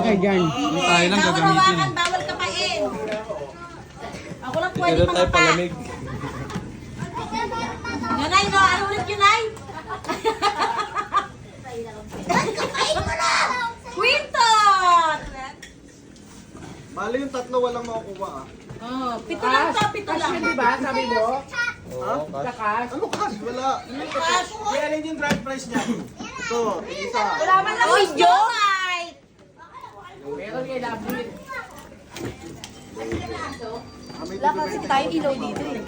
kayo dyan. Tayo lang gagamitin. Bawal kapain. Ako lang pwede Meron tayo mangapa. palamig. Nanay, no? Ano ulit yun, Nay? Quintot! Bali yung tatlo walang makukuha ah. Oh, pito lang to, pito lang. Di ba? Sabi mo? Oo, Kakas. Ano cash? Wala. Cash. Kaya alin yung brand price niya? Ito, isa. Wala man lang video. Meron kayo David. Wala kasi tayo ilaw dito eh.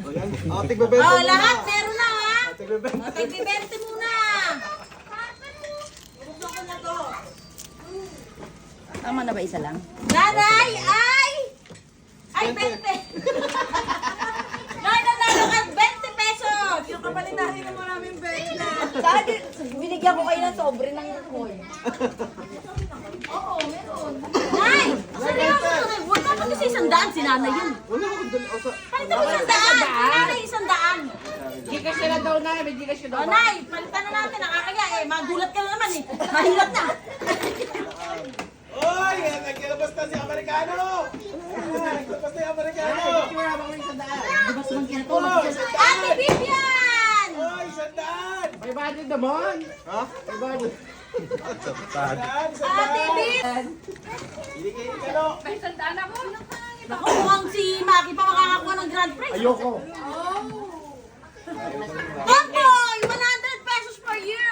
O yan. O, tigbebenta Oh, muna. lahat meron na ha. Tigbebenta. Tagbibente muna. Gusto ko na to. Tama na ba isa lang? Nanay, ay! Ay, 20! Nay, nanalo ka 20 pesos! Yung kapalinahin ng maraming 20. Saan? Binigyan ko kayo ng sobre ng coin. Nay! Seryoso to rin. Huwag ka pa kasi 100 si nanay yun. Wala akong dali. O, sa... Palitan mo 100! Si nanay 100! Gcash na daw na. May Gcash na daw. O, Nay, palitan na natin. Nakakaya eh. Magulat ka na naman eh. Mahirap na. Oy! Naglabas na si Amerikano! Naglabas na si Amerikano! Ate Vivian! Oy! Sandaan! May budget naman. Ha? May budget. Sandaan! Ate Sandaan! Vivian! Hindi kayo ikalo! Naku, mukhang si Maki pa makakakuha ng grand prize. Ayoko. Tomboy! 100 pesos for you!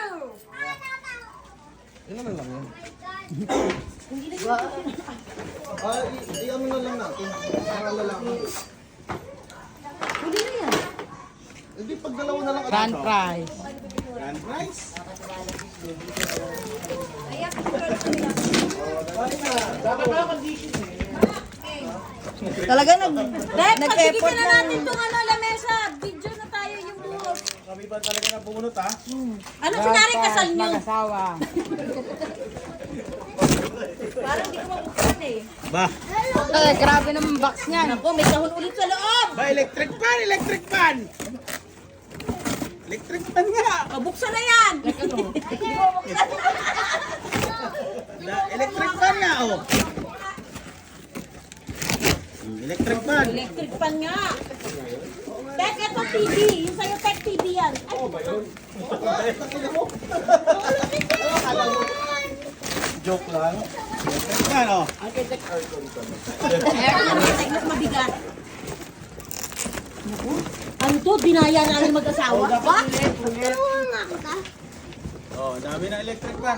Ano lang yun? I-ano na lang natin. Para lalaki. Huli na yan. Hindi, pag dalawa na lang. Grand prize. Grand prize? Dapat pala condition eh. Talaga Dek, nag-effort pagsigitan na ng... natin itong lamesa. Video na tayo yung buhok. Kami ba talaga na pumunot ha? Ano sinari kasal nyo? Mag-asawa. Parang di ko mabuksan eh. Ba? Ay, grabe naman box niya. Ako, may kahon ulit sa loob. Ba, electric fan! Electric fan! Electric fan nga! Buksan na yan. Electric fan nga oh! Electric fan! Electric fan nga. Tek, ito TV. Yung sa'yo, Tek TV yan. Ay, Joke lang. Electric fan oh! Tek, mas mabigat. Naku, ano to? Dinaya na ang mag-asawa. Ba? Oh, dami na electric fan.